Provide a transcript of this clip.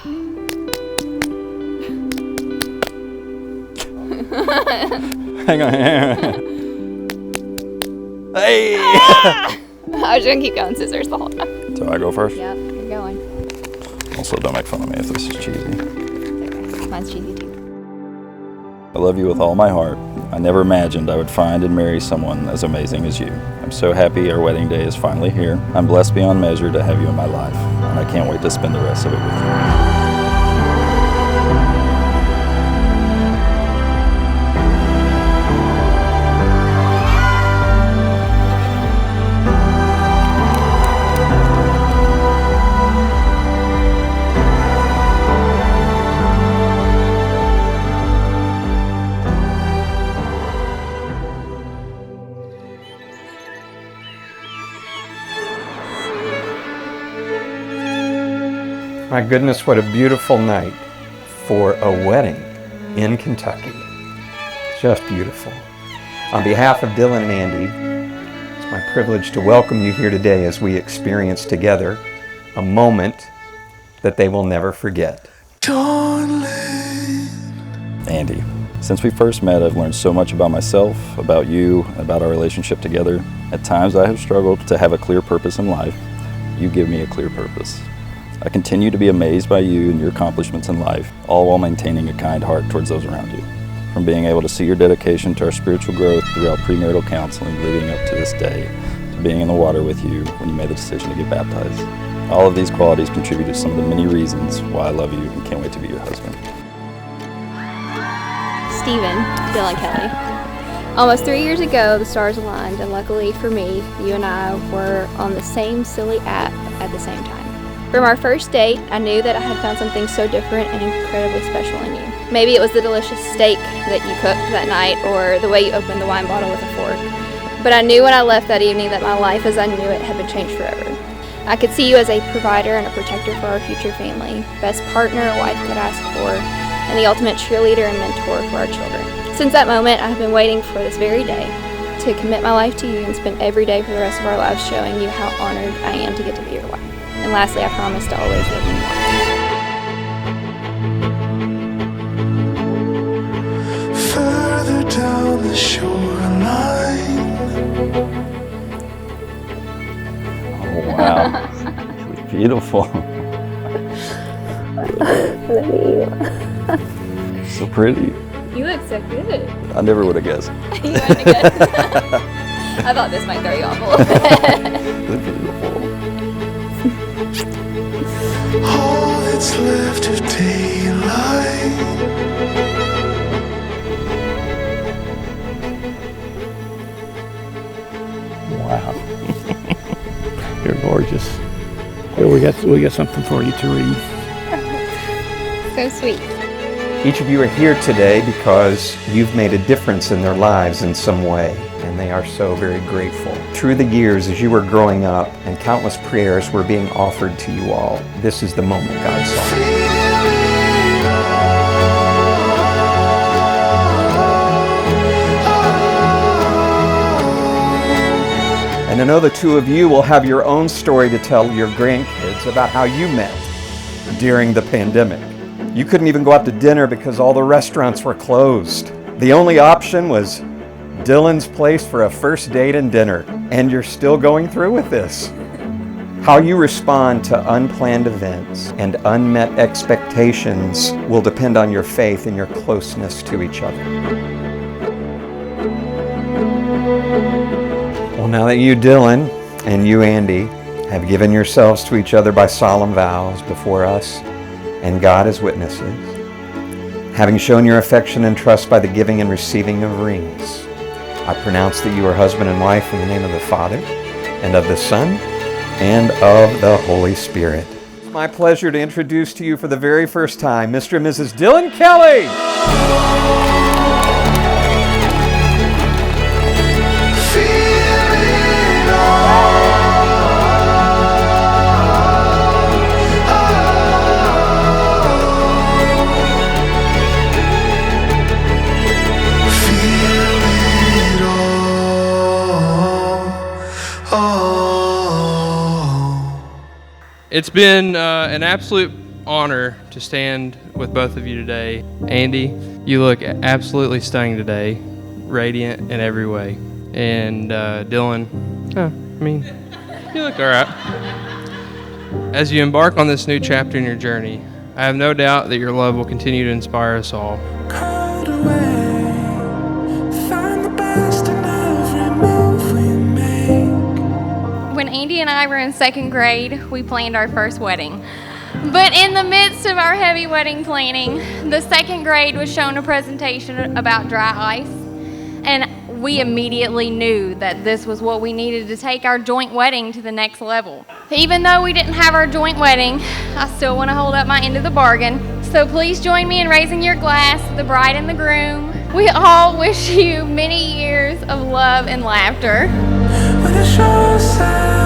Hang on. Hey! I was gonna keep going scissors the whole time. So I go first? Yep, you're going. Also, don't make fun of me if this is cheesy. It's okay. Mine's cheesy too. I love you with all my heart. I never imagined I would find and marry someone as amazing as you. I'm so happy our wedding day is finally here. I'm blessed beyond measure to have you in my life, and I can't wait to spend the rest of it with you. My goodness, what a beautiful night for a wedding in Kentucky. Just beautiful. On behalf of Dylan and Andi, it's my privilege to welcome you here today as we experience together a moment that they will never forget. Andi, since we first met, I've learned so much about myself, about you, about our relationship together. At times I have struggled to have a clear purpose in life. You give me a clear purpose. I continue to be amazed by you and your accomplishments in life, all while maintaining a kind heart towards those around you. From being able to see your dedication to our spiritual growth throughout premarital counseling leading up to this day, to being in the water with you when you made the decision to get baptized. All of these qualities contribute to some of the many reasons why I love you and can't wait to be your husband. Stephen, Dylan Kelly. Almost 3 years ago, the stars aligned, and luckily for me, you and I were on the same silly app at the same time. From our first date, I knew that I had found something so different and incredibly special in you. Maybe it was the delicious steak that you cooked that night, or the way you opened the wine bottle with a fork. But I knew when I left that evening that my life as I knew it had been changed forever. I could see you as a provider and a protector for our future family, best partner a wife could ask for, and the ultimate cheerleader and mentor for our children. Since that moment, I have been waiting for this very day to commit my life to you and spend every day for the rest of our lives showing you how honored I am to get to be your wife. And lastly, I promise to always love you more. Further down the shoreline. Oh, wow. It's beautiful. Love you. So pretty. You look so good. I never would have guessed. You wouldn't have guessed. I thought this might throw you off a little bit. It's beautiful. All that's left of daylight. Wow. You're gorgeous. Here, we got something for you to read. So sweet. Each of you are here today because you've made a difference in their lives in some way, and they are so very grateful. Through the years, as you were growing up and countless prayers were being offered to you all, this is the moment God saw. And I know the two of you will have your own story to tell your grandkids about how you met during the pandemic. You couldn't even go out to dinner because all the restaurants were closed. The only option was Dylan's place for a first date and dinner, and you're still going through with this. How you respond to unplanned events and unmet expectations will depend on your faith and your closeness to each other. Well, now that you, Dylan, and you, Andi, have given yourselves to each other by solemn vows before us and God as witnesses, having shown your affection and trust by the giving and receiving of rings, I pronounce that you are husband and wife in the name of the Father, and of the Son, and of the Holy Spirit. It's my pleasure to introduce to you for the very first time, Mr. and Mrs. Dylan Kelly. It's been an absolute honor to stand with both of you today. Andi, you look absolutely stunning today, radiant in every way. And Dylan, you look all right. As you embark on this new chapter in your journey, I have no doubt that your love will continue to inspire us all. Called away, find the best in every move we make. When Andi and I were in second grade, we planned our first wedding. But in the midst of our heavy wedding planning, the second grade was shown a presentation about dry ice, and we immediately knew that this was what we needed to take our joint wedding to the next level. Even though we didn't have our joint wedding, I still want to hold up my end of the bargain. So please join me in raising your glass to the bride and the groom. We all wish you many years of love and laughter. When the shore side